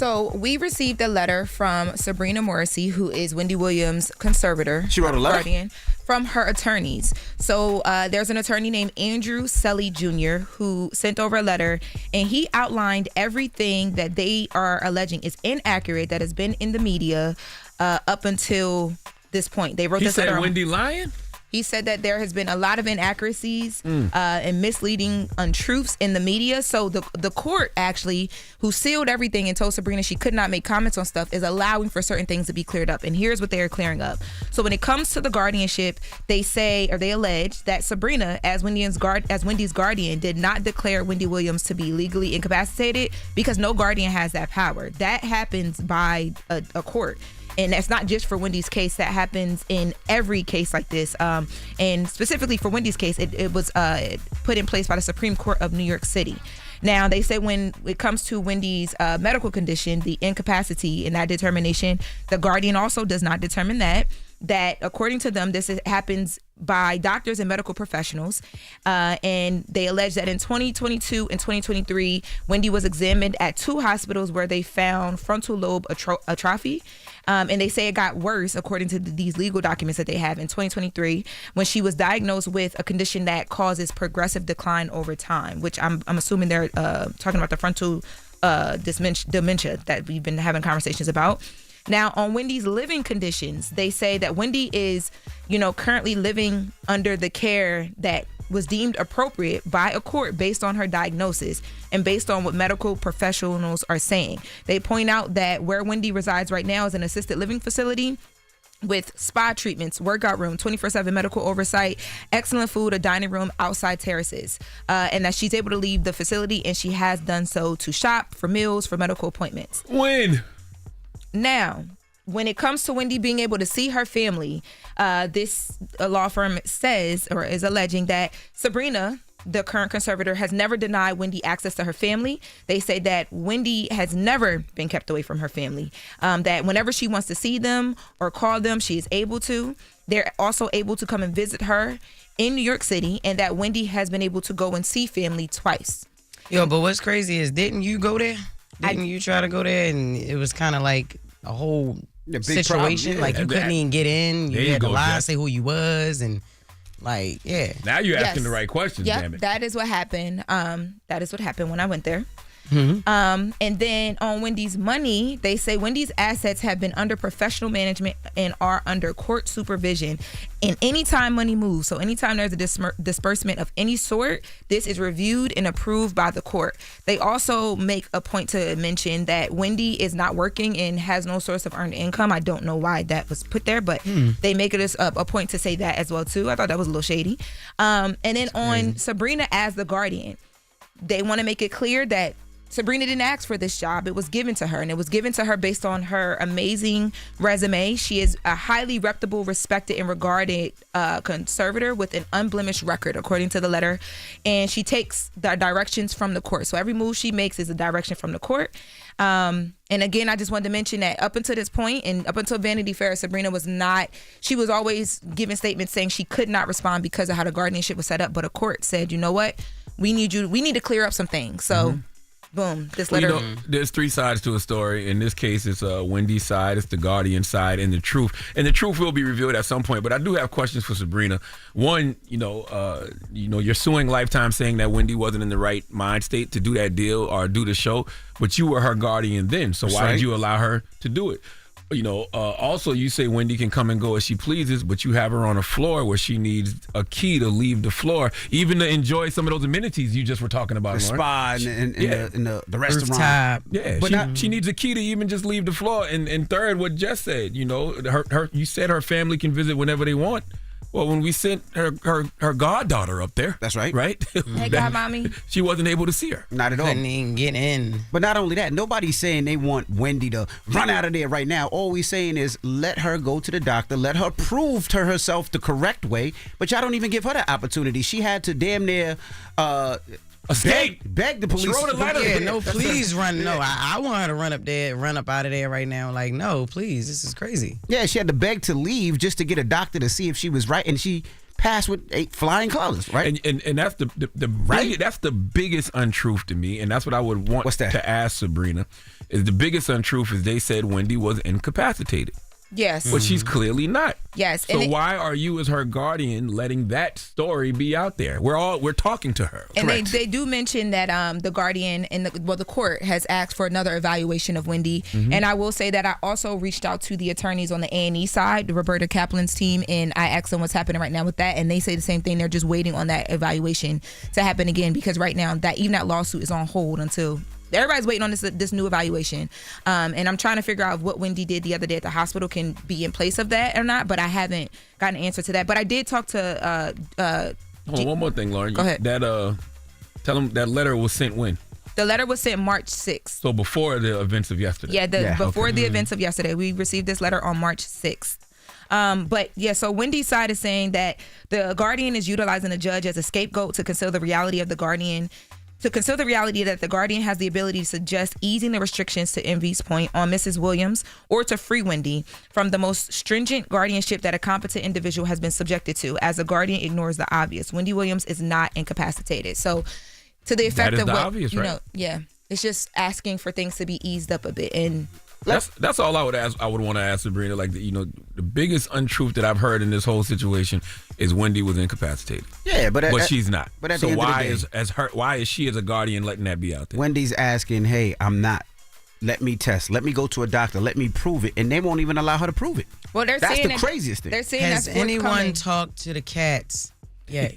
So we received a letter from Sabrina Morrissey, who is Wendy Williams' conservator. She wrote a letter? Guardian, from her attorneys. So there's an attorney named Andrew Selly Jr. who sent over a letter, and he outlined everything that they are alleging is inaccurate that has been in the media up until this point. They wrote He this said letter. Wendy lying? He said that there has been a lot of inaccuracies and misleading untruths in the media. So the court actually, who sealed everything and told Sabrina she could not make comments on stuff, is allowing for certain things to be cleared up. And here's what they are clearing up. So when it comes to the guardianship, they say, or they allege, that Sabrina, as Wendy's guardian, did not declare Wendy Williams to be legally incapacitated because no guardian has that power. That happens by a court. And that's not just for Wendy's case. That happens in every case like this. And specifically for Wendy's case, it was put in place by the Supreme Court of New York City. Now, they say when it comes to Wendy's medical condition, the incapacity in that determination, the guardian also does not determine that. That according to them, this happens by doctors and medical professionals. And they allege that in 2022 and 2023, Wendy was examined at 2 hospitals where they found frontal lobe atrophy. And they say it got worse, according to these legal documents that they have, in 2023, when she was diagnosed with a condition that causes progressive decline over time, which I'm assuming they're talking about the frontal dementia that we've been having conversations about. Now, on Wendy's living conditions, they say that Wendy is, currently living under the care that was deemed appropriate by a court based on her diagnosis and based on what medical professionals are saying. They point out that where Wendy resides right now is an assisted living facility with spa treatments, workout room, 24/7 medical oversight, excellent food, a dining room, outside terraces, and that she's able to leave the facility, and she has done so to shop, for meals, for medical appointments. When? Now, when it comes to Wendy being able to see her family, this law firm says, or is alleging, that Sabrina, the current conservator, has never denied Wendy access to her family. They say that Wendy has never been kept away from her family, that whenever she wants to see them or call them, she is able to. They're also able to come and visit her in New York City, and that Wendy has been able to go and see family twice. Yo, but what's crazy is, didn't you go there? Didn't you try to go there, and it was kind of like a whole situation? Like, you couldn't even get in. You had to lie, say who you was, and like, yeah. Now you're asking the right questions, damn it. That is what happened. That is what happened when I went there. And then on Wendy's money, they say Wendy's assets have been under professional management and are under court supervision. And anytime money moves, so anytime there's a disbursement of any sort, this is reviewed and approved by the court. They also make a point to mention that Wendy is not working and has no source of earned income. I don't know why that was put there, but they make it a point to say that as well too. I thought that was a little shady. And then on Sabrina as the guardian, they want to make it clear that Sabrina didn't ask for this job. It was given to her, and it was given to her based on her amazing resume. She is a highly reputable, respected, and regarded conservator with an unblemished record, according to the letter. And she takes the directions from the court. So every move she makes is a direction from the court. And again, I just wanted to mention that up until this point, and up until Vanity Fair, Sabrina was not, she was always giving statements saying she could not respond because of how the guardianship was set up. But a court said, you know what? We need to clear up some things. So boom, this letter. There's 3 sides to a story. In this case, it's Wendy's side, it's the guardian side, and the truth. And the truth will be revealed at some point. But I do have questions for Sabrina. One, you're suing Lifetime saying that Wendy wasn't in the right mind state to do that deal or do the show, but you were her guardian then. So why did you allow her to do it? Also, you say Wendy can come and go as she pleases, but you have her on a floor where she needs a key to leave the floor, even to enjoy some of those amenities you just were talking about. The spa and the restaurant. Yeah, but she needs a key to even just leave the floor. And third, what Jess said, you said her family can visit whenever they want. Well, when we sent her goddaughter up there. That's right. Right? Hey, godmommy. She wasn't able to see her. Not at all. Couldn't even get in. But not only that, nobody's saying they want Wendy to run out of there right now. All we're saying is let her go to the doctor, let her prove to herself the correct way. But y'all don't even give her the opportunity. She had to damn near escape. Beg the police. She wrote a letter. Yeah, no, please run. No, I want her to run up out of there right now. Like, no, please, this is crazy. Yeah, she had to beg to leave just to get a doctor to see if she was right. And she passed with 8 flying colors, right? And that's that's the biggest untruth to me, and that's what I would want to ask Sabrina. Is the biggest untruth is they said Wendy was incapacitated. Yes. But she's clearly not. Yes. So why are you, as her guardian, letting that story be out there? We're talking to her. And they do mention that the guardian and the court has asked for another evaluation of Wendy. Mm-hmm. And I will say that I also reached out to the attorneys on the A&E side, Roberta Kaplan's team, and I asked them what's happening right now with that. And they say the same thing. They're just waiting on that evaluation to happen again, because right now even that lawsuit is on hold until. Everybody's waiting on this new evaluation. And I'm trying to figure out if what Wendy did the other day at the hospital can be in place of that or not, but I haven't gotten an answer to that. But I did talk to... Hold on, one more thing, Lauren. Go ahead. Tell them that letter was sent when? The letter was sent March 6th. So before the events of yesterday? Yeah, before the events of yesterday. We received this letter on March 6th. So Wendy's side is saying that the guardian is utilizing the judge as a scapegoat to conceal the reality of the guardian. To conceal the reality that the guardian has the ability to suggest easing the restrictions, to Envy's point, on Mrs. Williams, or to free Wendy from the most stringent guardianship that a competent individual has been subjected to, as the guardian ignores the obvious. Wendy Williams is not incapacitated. So to the effect of what, obvious, right? It's just asking for things to be eased up a bit. And that's all I would ask. I would want to ask Sabrina. Like, the biggest untruth that I've heard in this whole situation is Wendy was incapacitated. Yeah, but she's not. But at so the end why of the day, why is she as a guardian letting that be out there? Wendy's asking, "Hey, I'm not. Let me test. Let me go to a doctor. Let me prove it," and they won't even allow her to prove it. Well, that's the craziest thing. They're saying has that's anyone talked to the cats? Yeah.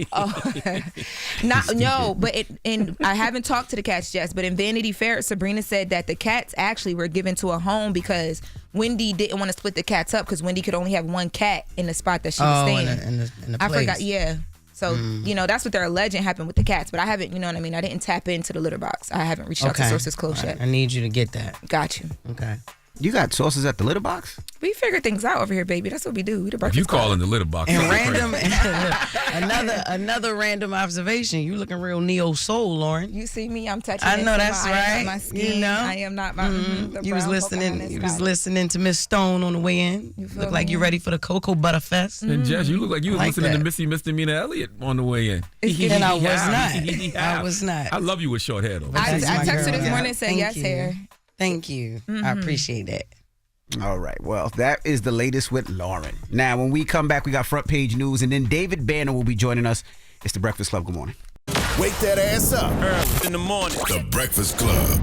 And I haven't talked to the cats, Jess, but in Vanity Fair, Sabrina said that the cats actually were given to a home because Wendy didn't want to split the cats up, because Wendy could only have one cat in the spot that she was staying. In the I place. forgot, yeah. So, that's what they're alleging happened with the cats, but I haven't, you know what I mean? I didn't tap into the litter box. I haven't reached out to sources close yet. I need you to get that. Got you. Okay. You got sources at the litter box? We figure things out over here, baby. That's what we do. We the breakfast If you call in the litter box. And another random observation. You looking real neo soul, Lauren. You see me? I'm touching. I know that's right. My skin. I am not my. You was listening. You was listening to Miss Stone on the way in. You look like you ready for the Cocoa Butter Fest. And Jess, you look like you was listening to Missy Misdemeanor Elliott on the way in. And I was not. I was not. I love you with short hair though. I texted this morning and said yes hair. Thank you. I appreciate that. All right. Well, that is the latest with Lauren. Now, when we come back, we got front page news, and then David Banner will be joining us. It's The Breakfast Club. Good morning. Wake that ass up. Early in the morning. The Breakfast Club.